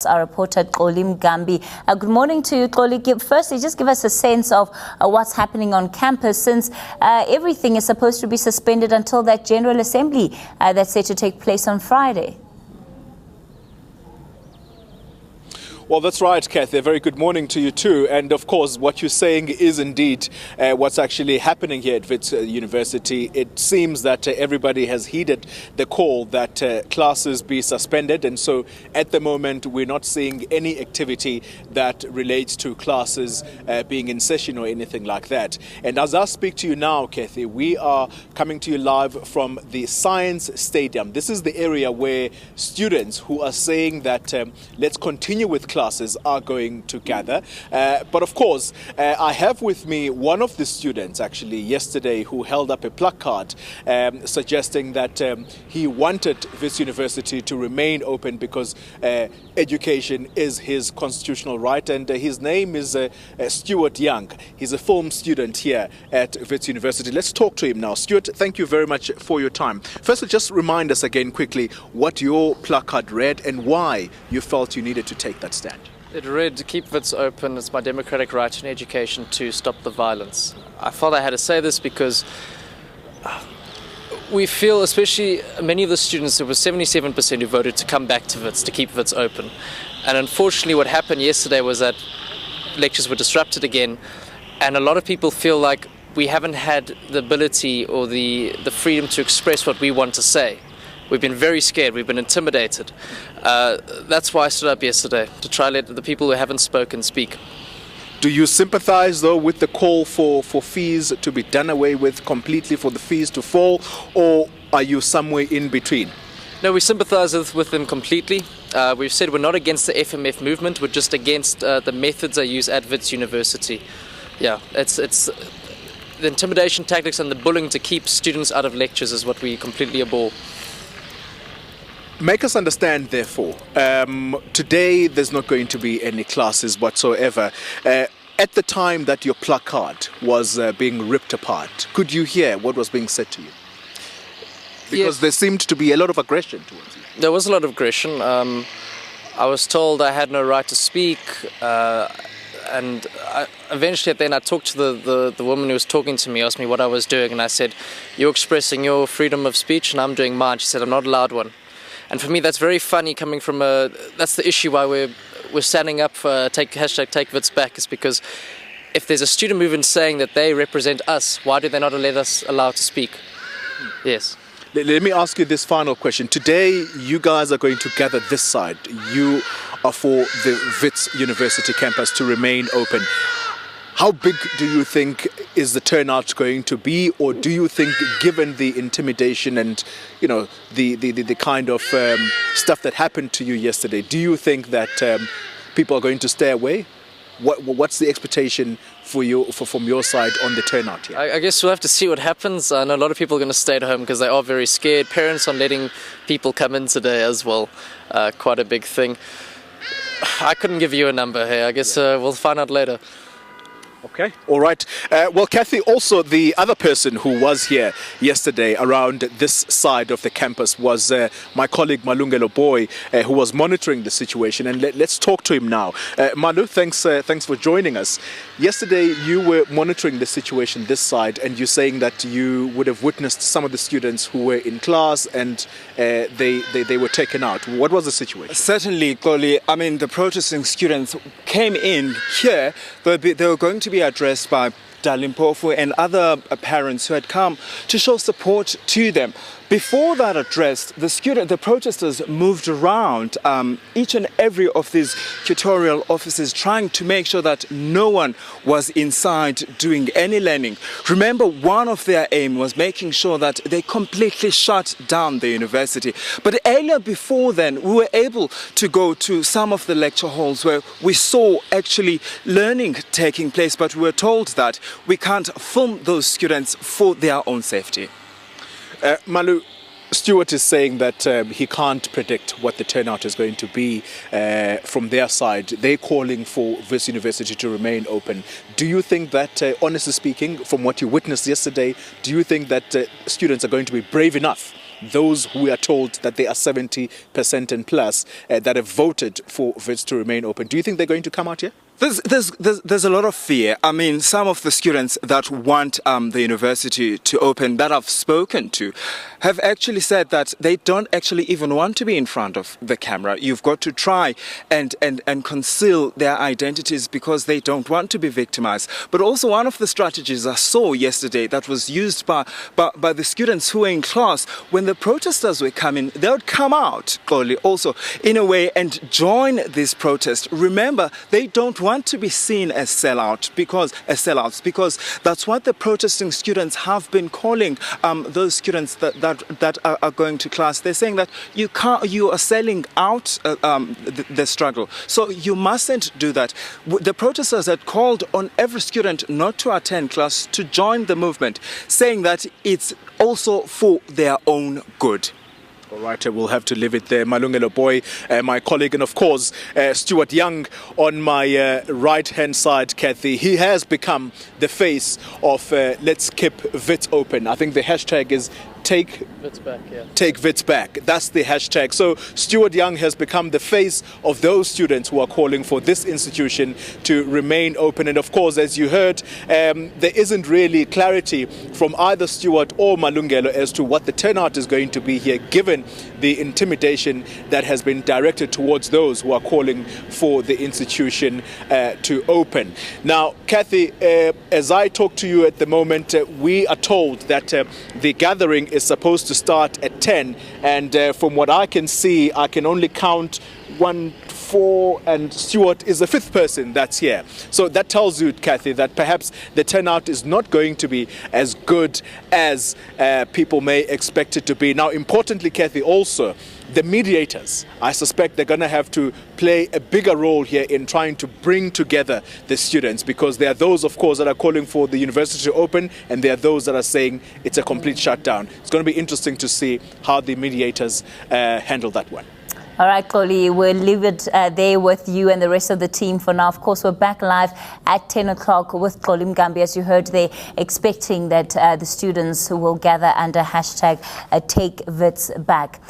Our reporter Xoli Mngambi. Good morning to you, Xoli. Firstly, just give us a sense of what's happening on campus, since everything is supposed to be suspended until that General Assembly that's set to take place on Friday. Well, that's right, Kathy. A very good morning to you too. And of course, what you're saying is indeed what's actually happening here at Wits University. It seems that everybody has heeded the call that classes be suspended. And so at the moment, we're not seeing any activity that relates to classes being in session or anything like that. And as I speak to you now, Kathy, we are coming to you live from the Science Stadium. This is the area where students who are saying that let's continue with classes are going to gather. But of course, I have with me one of the students actually yesterday who held up a placard suggesting that he wanted Wits University to remain open because education is his constitutional right, and his name is Stuart Young. He's a film student here at Wits University. Let's talk to him now. Stuart, thank you very much for your time. Firstly, just remind us again quickly what your placard read and why you felt you needed to take that stand. It read, "Keep Wits open, it's my democratic right in education to stop the violence." I felt I had to say this because we feel, especially many of the students, there was 77% who voted to come back to Wits, to keep Wits open. And unfortunately what happened yesterday was that lectures were disrupted again, and a lot of people feel like we haven't had the ability or the freedom to express what we want to say. We've been very scared, we've been intimidated. That's why I stood up yesterday, to try to let the people who haven't spoken speak. Do you sympathize, though, with the call for fees to be done away with completely, for the fees to fall, or are you somewhere in between? No, we sympathize with them completely. We've said we're not against the FMF movement, we're just against the methods they use at Wits University. Yeah, it's the intimidation tactics and the bullying to keep students out of lectures is what we completely abhor. Make us understand, therefore, today there's not going to be any classes whatsoever. At the time that your placard was being ripped apart, could you hear what was being said to you? Because there seemed to be a lot of aggression towards you. There was a lot of aggression. I was told I had no right to speak, and eventually then I talked to the woman who was talking to me, asked me what I was doing, and I said, "You're expressing your freedom of speech and I'm doing mine." She said, "I'm not allowed one." And for me, that's very funny coming from that's the issue why we're standing up for hashtag Take Wits Back, is because if there's a student movement saying that they represent us, why do they not let us allowed to speak? Yes. Let me ask you this final question. Today, you guys are going to gather this side. You are for the Wits University campus to remain open. How big do you think is the turnout going to be, or do you think, given the intimidation and the kind of stuff that happened to you yesterday, do you think that people are going to stay away? What's the expectation for you from your side on the turnout here? I guess we'll have to see what happens. I know a lot of people are going to stay at home because they are very scared. Parents aren't letting people come in today as well. Quite a big thing. I couldn't give you a number here. I guess we'll find out later. Okay, all right. Well, Kathy, also the other person who was here yesterday around this side of the campus was my colleague Malungelo Boy, who was monitoring the situation. And let's talk to him now. Malu, thanks for joining us. Yesterday, you were monitoring the situation this side, and you're saying that you would have witnessed some of the students who were in class and they were taken out. What was the situation? Certainly, Xoli. I mean, the protesting students came in here. They were going to be addressed by Dalimpofu and other parents who had come to show support to them. Before that address, the protesters moved around each and every of these tutorial offices, trying to make sure that no one was inside doing any learning. Remember, one of their aim was making sure that they completely shut down the university. But earlier before then, we were able to go to some of the lecture halls where we saw actually learning taking place, but we were told that we can't film those students for their own safety. Malu, Stuart is saying that he can't predict what the turnout is going to be from their side. They're calling for Wits University to remain open. Do you think that, honestly speaking, from what you witnessed yesterday, do you think that students are going to be brave enough those who are told that they are 70% and plus that have voted for Wits to remain open. Do you think they're going to come out here? There's a lot of fear. I mean, some of the students that want the university to open, that I've spoken to, have actually said that they don't actually even want to be in front of the camera. You've got to try and conceal their identities because they don't want to be victimized. But also one of the strategies I saw yesterday that was used by the students who were in class, when the protesters were coming, they would come out, Xoli, also in a way and join this protest. Remember, they don't want to be seen as sellouts because that's what the protesting students have been calling those students that are going to class. They're saying that you are selling out the struggle, so you mustn't do that. The protesters had called on every student not to attend class, to join the movement, saying that it's also for their own good. All right, we'll have to leave it there. Malungelo Boy, my colleague, and of course, Stuart Young on my right-hand side, Kathy. He has become the face of Let's Keep Wits Open. I think the hashtag is Take Wits Back, yeah. Take Wits Back. That's the hashtag. So Stuart Young has become the face of those students who are calling for this institution to remain open. And of course, as you heard, there isn't really clarity from either Stuart or Malungelo as to what the turnout is going to be here, given the intimidation that has been directed towards those who are calling for the institution to open. Now, Kathy, as I talk to you at the moment, we are told that the gathering is supposed to start at 10, and from what I can see, I can only count 1, 4, and Stuart is the 5th person that's here. So that tells you, Kathy, that perhaps the turnout is not going to be as good as people may expect it to be. Now, importantly, Kathy, also, the mediators, I suspect they're going to have to play a bigger role here in trying to bring together the students, because there are those, of course, that are calling for the university to open, and there are those that are saying it's a complete shutdown. It's going to be interesting to see how the mediators handle that one. All right, Xoli, we'll leave it there with you and the rest of the team for now. Of course, we're back live at 10 o'clock with Xoli Mngambi. As you heard, they're expecting that the students will gather under hashtag Take Wits Back.